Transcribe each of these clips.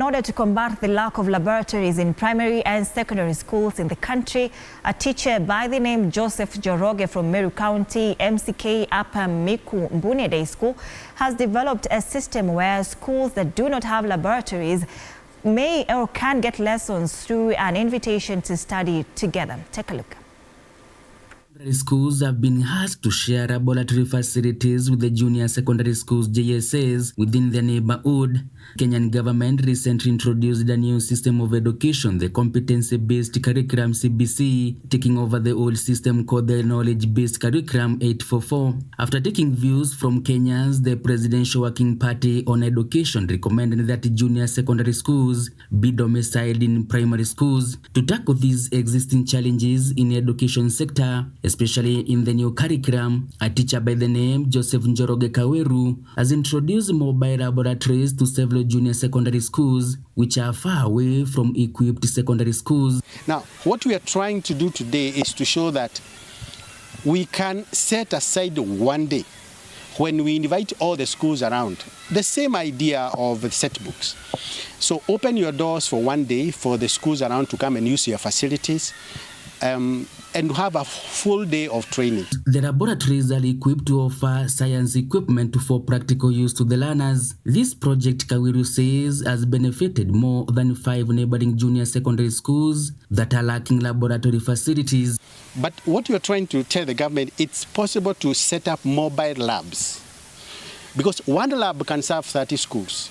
In order to combat the lack of laboratories in primary and secondary schools in the country, a teacher by the name Joseph Njoroge from Meru County, MCK Upper Mikumbune Day School, has developed a system where schools that do not have laboratories may or can get lessons through an invitation to study together. Take a look. Schools have been asked to share laboratory facilities with the junior secondary schools JSS within their neighborhood. Kenyan government recently introduced a new system of education, the competency-based curriculum CBC, taking over the old system called the knowledge-based curriculum 844. After taking views from Kenyans, the Presidential Working Party on Education recommended that junior secondary schools be domiciled in primary schools to tackle these existing challenges in the education sector. Especially in the new curriculum, a teacher by the name Joseph Njoroge has introduced mobile laboratories to several junior secondary schools which are far away from equipped secondary schools. Now, what we are trying to do today is to show that we can set aside one day when we invite all the schools around, the same idea of the set books. So open your doors for one day for the schools around to come and use your facilities. And have a full day of training. The laboratories are equipped to offer science equipment for practical use to the learners. This project, Kawiru says, has benefited more than 5 neighboring junior secondary schools that are lacking laboratory facilities. But what we are trying to tell the government, it's possible to set up mobile labs. Because one lab can serve 30 schools.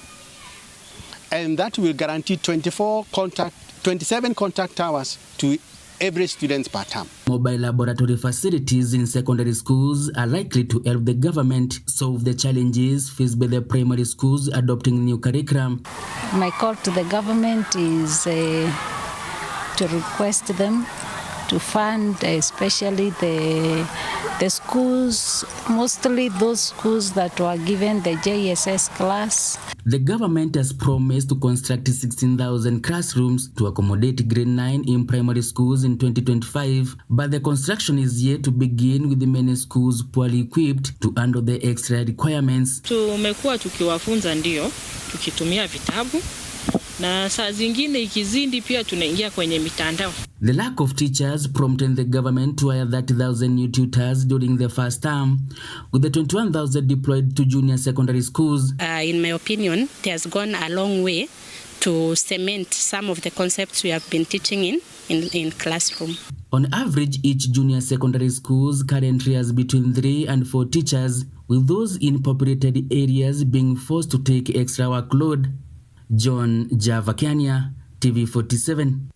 And that will guarantee 27 contact hours to every student per term. Mobile laboratory facilities in secondary schools are likely to help the government solve the challenges faced by the primary schools adopting new curriculum. My call to the government is to request them to fund especially the schools, mostly those schools that were given the JSS class. The government has promised to construct 16,000 classrooms to accommodate grade 9 in primary schools in 2025, but the construction is yet to begin with the many schools poorly equipped to handle the extra requirements. Tumekuwa tukiwafunza ndio, tukitumia vitabu, na saa zingine ikizindi pia tunaingia kwenye mitandao. The lack of teachers prompted the government to hire 30,000 new tutors during the first term, with the 21,000 deployed to junior secondary schools. In my opinion, it has gone a long way to cement some of the concepts we have been teaching in classroom. On average, each junior secondary schools currently has between 3 and 4 teachers, with those in populated areas being forced to take extra workload. John Java, Kenya, TV 47.